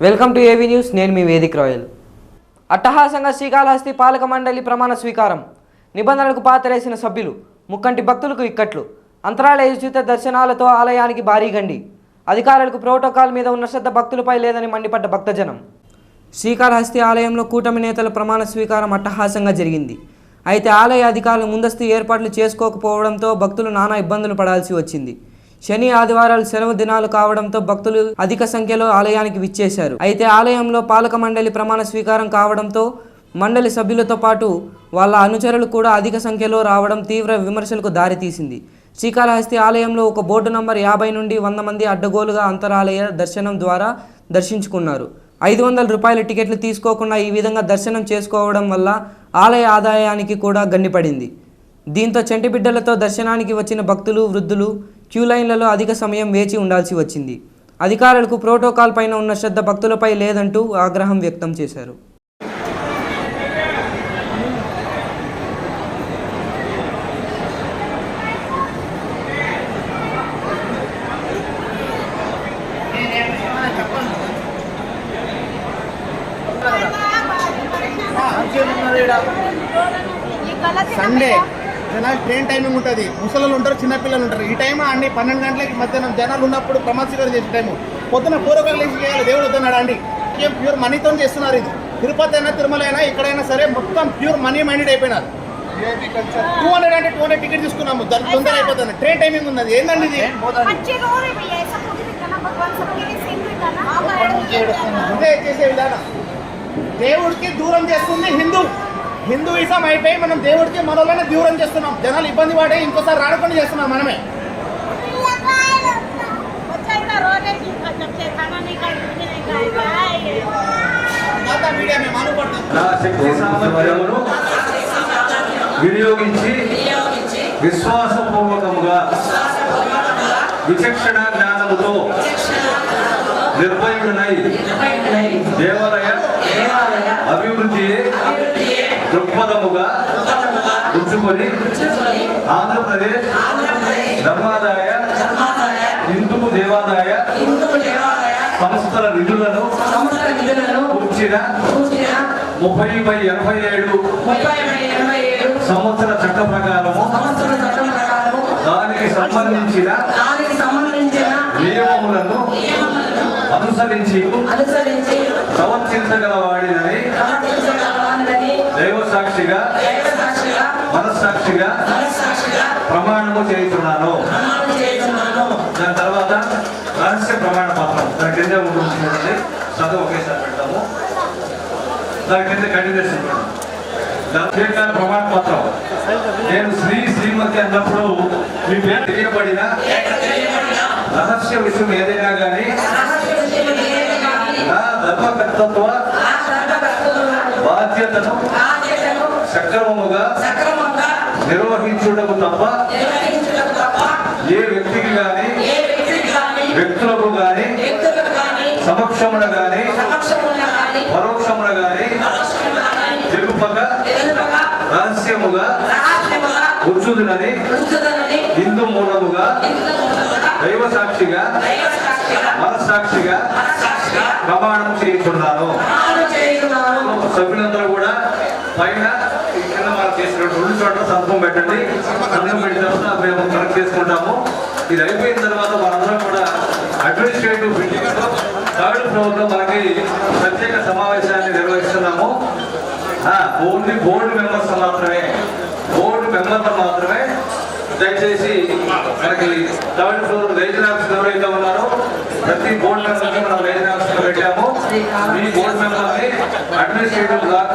Welcome to AV news. నేను మీ Vedic royal. అట్టహాసంగా శ్రీకాళహస్తి పాలక మండలి ప్రమాణ స్వీకారం. నిబంధనలకు పాతరేసిన సభ్యులు, ముక్కంటి భక్తులకు ఇక్కట్లు, అంతరాలయోచిత దర్శనాలతో ఆలయానికి భారీ గండి. అధికారులకు ప్రోటోకాల్ మీద ఉన్న శ్రద్ధ భక్తులపై లేదని మండిపడ్డ భక్తజనం. శ్రీకాళహస్తి ఆలయంలో కూటమి నేతల ప్రమాణ స్వీకారం అట్టహాసంగా జరిగింది. అయితే ఆలయ అధికారులు ముందస్తు ఏర్పాట్లు చేసుకోకపోవడంతో భక్తులు నానా ఇబ్బందులు పడాల్సి వచ్చింది. శని ఆదివారాలు సెలవు దినాలు కావడంతో భక్తులు అధిక సంఖ్యలో ఆలయానికి విచ్చేశారు. అయితే ఆలయంలో పాలక మండలి ప్రమాణ స్వీకారం కావడంతో మండలి సభ్యులతో పాటు వాళ్ళ అనుచరులు కూడా అధిక సంఖ్యలో రావడం తీవ్ర విమర్శలకు దారితీసింది. శ్రీకాళహస్తి ఆలయంలో ఒక బోర్డు నంబర్ 50 నుండి 100 మంది అడ్డగోలుగా అంతరాలయ దర్శనం ద్వారా దర్శించుకున్నారు. 500 రూపాయల టికెట్లు తీసుకోకుండా ఈ విధంగా దర్శనం చేసుకోవడం వల్ల ఆలయ ఆదాయానికి కూడా గండిపడింది. దీంతో చంటి బిడ్డలతో దర్శనానికి వచ్చిన భక్తులు, వృద్ధులు క్యూ లైన్లలో అధిక సమయం వేచి ఉండాల్సి వచ్చింది. అధికారులకు ప్రోటోకాల్ పైన ఉన్న శ్రద్ధ భక్తులపై లేదంటూ ఆగ్రహం వ్యక్తం చేశారు. సండే జనాలు ట్రైన్ టైమింగ్ ఉంటుంది, ముసలు ఉంటారు, చిన్నపిల్లలు ఉంటారు. ఈ టైం అన్ని 12 గంటలకి మధ్యాహ్నం జనాలు ఉన్నప్పుడు ప్రమాద స్వీకారం చేసే టైము. పొద్దున 4 o'clock లేచి చేయాలి. దేవుడు వస్తున్నాడు అండి. ప్యూర్ మనీతో చేస్తున్నారు. ఇది తిరుపతి అయినా తిరుమల అయినా ఎక్కడైనా సరే మొత్తం ప్యూర్ మనీ మైండెడ్ అయిపోయినారు. 200 అంటే 200 టికెట్ తీసుకున్నాము, దాని తొందర అయిపోతుంది. ట్రైన్ టైమింగ్ ఉన్నది. ఏందండి ఇది? ఇదే చేసే విధానం దేవుడికి దూరం చేస్తుంది హిందూయిజం అయిపోయి మనం దేవుడికి మనలోనే దూరం చేస్తున్నాం. జనాలు ఇబ్బంది పడే ఇంకోసారి రాడకుండా చేస్తున్నాం మనమే. శక్తి సామర్థ్యమును వినియోగించి విశ్వాసపూర్వకముగా విచక్షణ జ్ఞానముతో నిర్భయుడనై దేవాలయ అభివృద్ధి దృక్పథముగా ఉంచుకొని ఆంధ్రప్రదేశ్ ధర్మాదాయ హిందూ దేవాదాయ సంస్థల నిధులను కూర్చిన 30/87 సంవత్సర చట్ట ప్రకారము దానికి సంబంధించిన నియమములను అనుసరించి ప్రవర్తించగలవాడినని దైవ సాక్షిగా మనస్సాక్షిగా ప్రమాణము చేస్తున్నాను. దాని తర్వాత రహస్య ప్రమాణ పత్రం దాని కింద ఉంటుంది. చదువు ఒకేసారి పెడతాము. దాని కింద కంటిన్యూషన్ పెడతాం. ప్రమాణ పత్రం నేను శ్రీమతి అన్నప్పుడు మీ పేరు తెలియబడిన రహస్య విషయం ఏదైనా కానీ నా ధర్మకర్తత్వ బాధ్యతను సక్రమముగా నిర్వహించుటకు తప్ప ఏ వ్యక్తికి కానీ వ్యక్తులకు కానీ సమక్షమున కానీ పరోక్షమున కానీ తెలుపక రహస్యముగా ఉంచుదునని హిందూ మూలముగా దైవ సాక్షిగా మనస్సాక్షిగా ప్రమాణం చేస్తున్నాను. సభ్యులందరూ కూడా పైన కింద మనం చేసినట్టు 2 చోట్ల సంతకం పెట్టండి. సంతకం పెట్టిన తర్వాత మేము కరెక్ట్ చేసుకుంటాము. ఇది అయిపోయిన తర్వాత మనందరం కూడా అడ్మినిస్ట్రేటివ్ బిల్డింగ్ లో 3rd ఫ్లోర్ లో మనకి ప్రత్యేక సమావేశాన్ని నిర్వహిస్తున్నాము. ఓన్లీ బోర్డు మెంబర్స్ మాత్రమే దయచేసి మనకి 3rd ఫ్లోర్ రేజన్ ఆఫీస్ ఎవరైతే ఉన్నారో ప్రతి బోర్డు మెంబర్కి మనం రేజన్ ఆఫీస్ లో పెట్టాము. మీ బోర్డు మెంబర్ని అడ్మినిస్ట్రేటివ్ బ్లాక్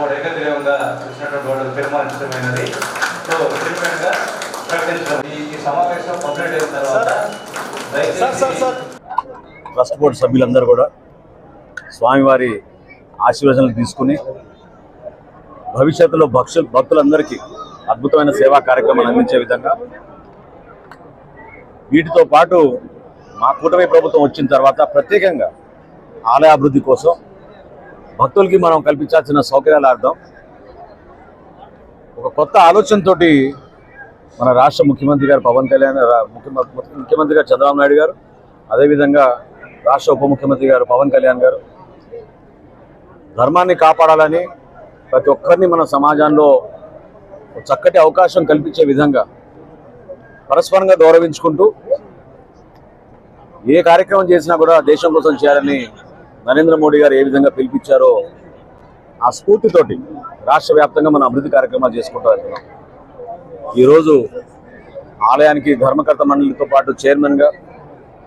కూడా ఏకగ్రీవంగా ఇచ్చినటువంటి వాళ్ళు తీర్మానించమైనది. సో గా ప్రకటించడం ఈ సమావేశం కంప్లీట్ అయిన తర్వాత ట్రస్ట్ బోర్డు సభ్యులందరూ కూడా స్వామివారి ఆశీర్వచనాలు తీసుకుని భవిష్యత్తులో భక్తులందరికీ అద్భుతమైన సేవా కార్యక్రమాలు అందించే విధంగా వీటితో పాటు మా కూటమి ప్రభుత్వం వచ్చిన తర్వాత ప్రత్యేకంగా ఆలయ అభివృద్ధి కోసం భక్తులకి మనం కల్పించాల్సిన సౌకర్యాలార్థం ఒక కొత్త ఆలోచనతోటి మన రాష్ట్ర ముఖ్యమంత్రి గారు పవన్ కళ్యాణ్, ముఖ్యమంత్రి గారు చంద్రబాబు నాయుడు గారు, అదేవిధంగా రాష్ట్ర ఉప ముఖ్యమంత్రి గారు పవన్ కళ్యాణ్ గారు ధర్మాన్ని కాపాడాలని ప్రతి ఒక్కరిని మన సమాజంలో చక్కటి అవకాశం కల్పించే విధంగా పరస్పరంగా గౌరవించుకుంటూ ఏ కార్యక్రమం చేసినా కూడా దేశం కోసం చేయాలని నరేంద్ర మోడీ గారు ఏ విధంగా పిలిపించారో ఆ స్ఫూర్తితోటి రాష్ట్ర వ్యాప్తంగా మనం అభివృద్ధి కార్యక్రమాలు చేసుకుంటూ వెళ్తున్నాం. ఈరోజు ఆలయానికి ధర్మకర్త మండలితో పాటు చైర్మన్గా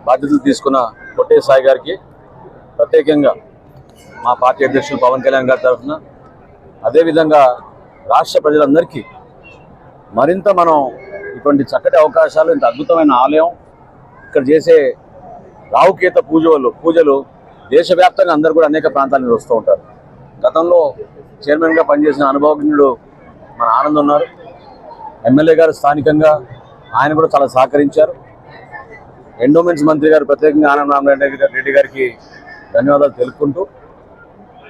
బాధ్యతలు తీసుకున్న కొట్టే సాయి గారికి ప్రత్యేకంగా మా పార్టీ అధ్యక్షులు పవన్ కళ్యాణ్ గారి తరఫున, అదేవిధంగా రాష్ట్ర ప్రజలందరికీ మరింత మనం ఇటువంటి చక్కటి అవకాశాలు, ఇంత అద్భుతమైన ఆలయం, ఇక్కడ చేసే రావుకేత పూజలు దేశవ్యాప్తంగా అందరూ కూడా అనేక ప్రాంతాల నుంచి వస్తూ ఉంటారు. గతంలో చైర్మన్గా పనిచేసిన అనుభవజ్ఞుడు మన ఆనంద్ ఉన్నారు. ఎమ్మెల్యే గారు స్థానికంగా ఆయన కూడా చాలా సహకరించారు. ఎండోమెంట్స్ మంత్రి గారు ప్రత్యేకంగా ఆనంద్ రామరెడ్డి గారికి ధన్యవాదాలు తెలుపుకుంటూ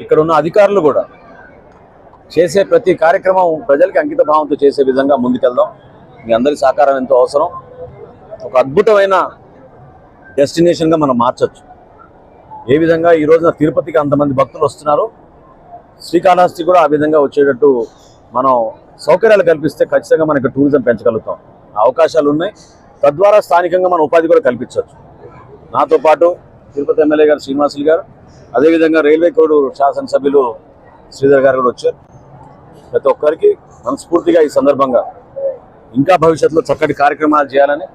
ఇక్కడ ఉన్న అధికారులు కూడా చేసే ప్రతి కార్యక్రమం ప్రజలకి అంకిత భావంతో చేసే విధంగా ముందుకెళ్దాం. మీ అందరి సహకారం ఎంతో అవసరం. ఒక అద్భుతమైన డెస్టినేషన్గా మనం మార్చచ్చు. ఏ విధంగా ఈ రోజున తిరుపతికి అంతమంది భక్తులు వస్తున్నారో శ్రీకాళహస్తి కూడా ఆ విధంగా వచ్చేటట్టు మనం సౌకర్యాలు కల్పిస్తే ఖచ్చితంగా మనకి టూరిజం పెంచగలుగుతాం. అవకాశాలు ఉన్నాయి. తద్వారా స్థానికంగా మనం ఉపాధి కూడా కల్పించవచ్చు. నాతో పాటు తిరుపతి ఎమ్మెల్యే గారు శ్రీనివాసులు గారు, అదేవిధంగా రైల్వే కోడ్ శాసనసభ్యులు శ్రీధర్ గారు కూడా వచ్చారు. ప్రతి ఒక్కరికి మనస్ఫూర్తిగా ఈ సందర్భంగా ఇంకా భవిష్యత్తులో చక్కటి కార్యక్రమాలు చేయాలని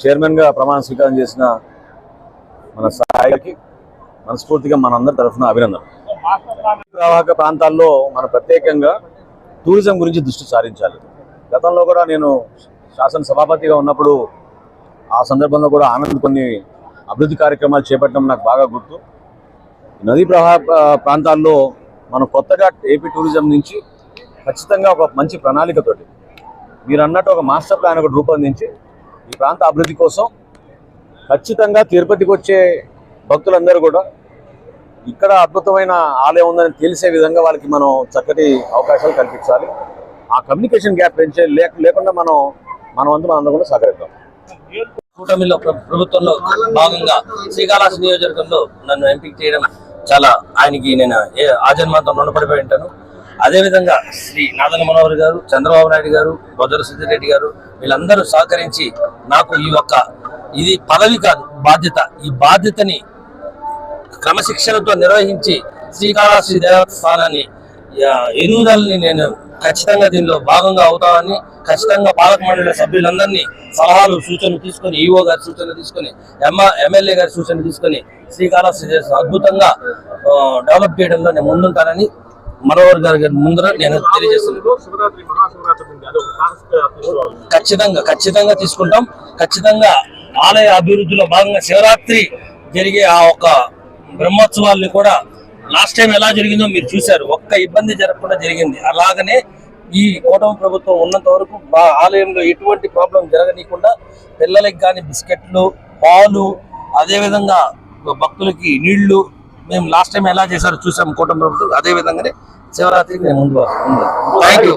చైర్మన్గా ప్రమాణ స్వీకారం చేసిన మన సాయికి మనస్ఫూర్తిగా మనందరి తరఫున అభినందన. ప్రవాహక ప్రాంతాల్లో మనం ప్రత్యేకంగా టూరిజం గురించి దృష్టి సారించాలి. గతంలో కూడా నేను శాసన సభాపతిగా ఉన్నప్పుడు ఆ సందర్భంలో కూడా ఆనంద్ కొన్ని అభివృద్ధి కార్యక్రమాలు చేపట్టడం నాకు బాగా గుర్తు. నదీ ప్రవాహ ప్రాంతాల్లో మనం కొత్తగా ఏపీ టూరిజం నుంచి ఖచ్చితంగా ఒక మంచి ప్రణాళికతోటి మీరు అన్నట్టు ఒక మాస్టర్ ప్లాన్ ఒకటి రూపొందించి ఈ ప్రాంత అభివృద్ధి కోసం ఖచ్చితంగా తిరుపతికి వచ్చే భక్తులందరూ కూడా ఇక్కడ అద్భుతమైన ఆలయం ఉందని తెలిసే విధంగా వాళ్ళకి మనం చక్కటి అవకాశాలు కల్పించాలి. ఆ కమ్యూనికేషన్ గ్యాప్ పెంచే లేకుండా మన వంతు మనందరం కూడా సహకరిద్దాం. కూటమిలో ప్రభుత్వంలో భాగంగా శ్రీకాళహస్తి నియోజకవర్గంలో నన్ను ఎంపిక చేయడం చాలా ఆయనకి నేను ఆజన్మాంతం రుణపడిపోయి ఉంటాను. అదేవిధంగా శ్రీ నాదల మనోహర్ గారు, చంద్రబాబు నాయుడు గారు, బొజ్జల సిద్దిరెడ్డి గారు వీళ్ళందరూ సహకరించి నాకు ఇది పదవి కాదు బాధ్యత, ఈ బాధ్యతని క్రమశిక్షణతో నిర్వహించి శ్రీకాళహస్తి దేవస్థానాన్ని ఎదుగుదలని నేను ఖచ్చితంగా దీనిలో భాగంగా అవుతామని ఖచ్చితంగా పాలక మండలి సభ్యులందరినీ సలహాలు సూచనలు తీసుకొని, ఈఓ గారి సూచనలు తీసుకొని, ఎమ్మెల్యే గారి సూచనలు తీసుకొని శ్రీకాళహస్తి అద్భుతంగా డెవలప్ చేయడంలో నేను ముందుంటానని మనోహర్ గారి ముందర నేను తెలియజేస్తున్నాను. ఖచ్చితంగా తీసుకుంటాం. ఖచ్చితంగా ఆలయ అభివృద్ధిలో భాగంగా శివరాత్రి జరిగే ఆ ఒక్క బ్రహ్మోత్సవాల్ని కూడా లాస్ట్ టైం ఎలా జరిగిందో మీరు చూశారు. ఒక్క ఇబ్బంది జరగకుండా జరిగింది. అలాగనే ఈ కూటమి ప్రభుత్వం ఉన్నంత వరకు ఆలయంలో ఎటువంటి ప్రాబ్లం జరగనీయకుండా పిల్లలకి కానీ బిస్కెట్లు, పాలు, అదేవిధంగా భక్తులకి నీళ్లు మేము లాస్ట్ టైం ఎలా చేశారో చూసాం కూటమి ప్రభుత్వం. అదే విధంగానే శివరాత్రికి నేను ముందు. Thank you.